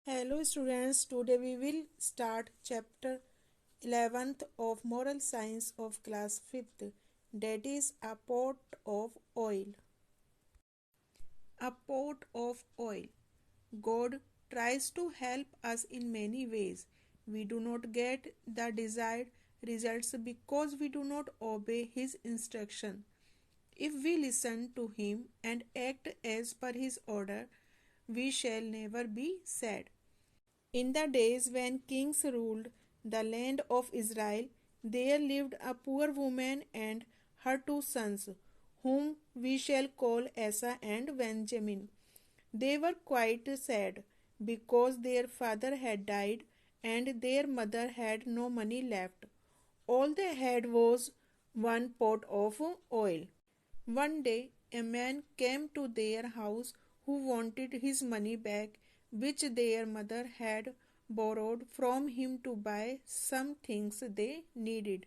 Hello students, today we will start chapter 11th of Moral Science of class 5th, that is a pot of oil. A pot of oil. God tries to help us in many ways. We do not get the desired results because we do not obey his instruction. If we listen to him and act as per his order, we shall never be sad. In the days when kings ruled the land of Israel, there lived a poor woman and her two sons, whom we shall call Asa and Benjamin. They were quite sad because their father had died and their mother had no money left. All they had was one pot of oil. One day, a man came to their house who wanted his money back, which their mother had borrowed from him to buy some things they needed.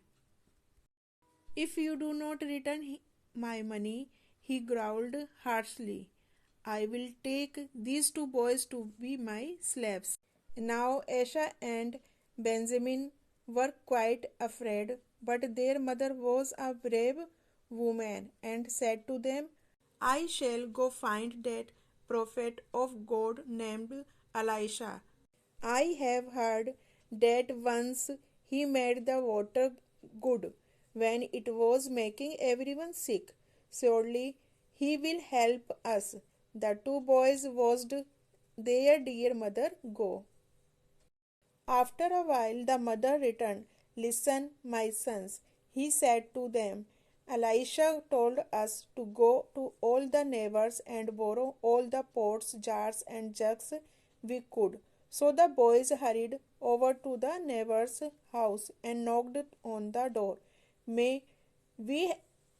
If you do not return my money, he growled harshly, I will take these two boys to be my slaves. Now Asha and Benjamin were quite afraid, but their mother was a brave woman and said to them, I shall go find that prophet of God named Elisha. I have heard that once he made the water good when it was making everyone sick. Surely he will help us. The two boys watched their dear mother go. After a while, the mother returned. Listen, my sons, he said to them. Elisha told us to go to all the neighbors and borrow all the pots, jars, and jugs we could. So the boys hurried over to the neighbor's house and knocked on the door. May we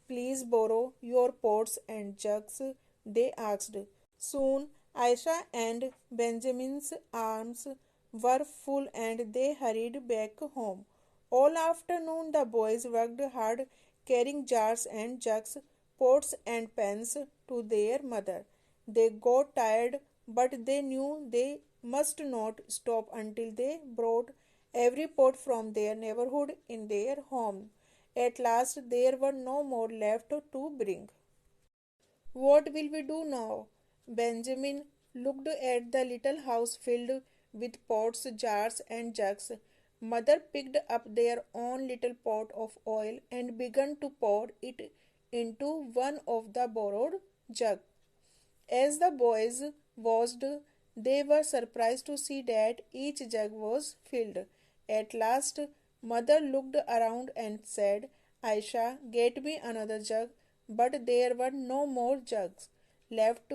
please borrow your pots and jugs? They asked. Soon Aisha and Benjamin's arms were full and they hurried back home. All afternoon the boys worked hard carrying jars and jugs, pots and pans to their mother. They got tired, but they knew they must not stop until they brought every pot from their neighborhood in their home. At last there were no more left to bring. What will we do now? Benjamin looked at the little house filled with pots, jars, and jugs. Mother picked up their own little pot of oil and began to pour it into one of the borrowed jugs. As the boys watched, they were surprised to see that each jug was filled. At last, Mother looked around and said, Aisha, get me another jug. But there were no more jugs left.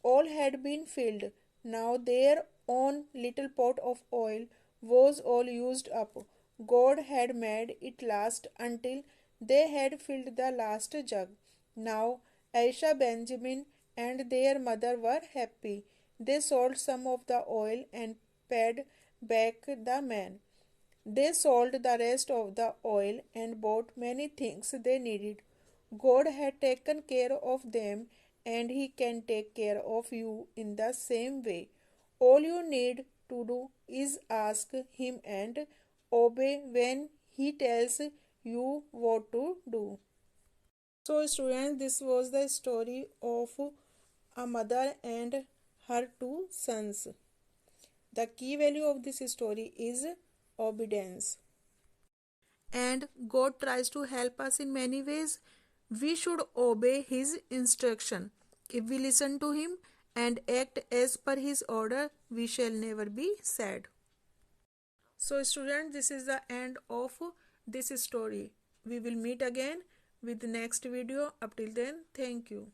All had been filled. Now their own little pot of oil was all used up. God had made it last until they had filled the last jug. Now Aisha, Benjamin, and their mother were happy. They sold some of the oil and paid back the man. They sold the rest of the oil and bought many things they needed. God had taken care of them and He can take care of you in the same way. All you need to do is ask Him and obey when He tells you what to do. So, students, this was the story of a mother and her two sons. The key value of this story is obedience. And God tries to help us in many ways. We should obey His instruction. If we listen to Him and act as per His order, we shall never be sad. So, students, this is the end of this story. We will meet again with the next video. Up till then, thank you.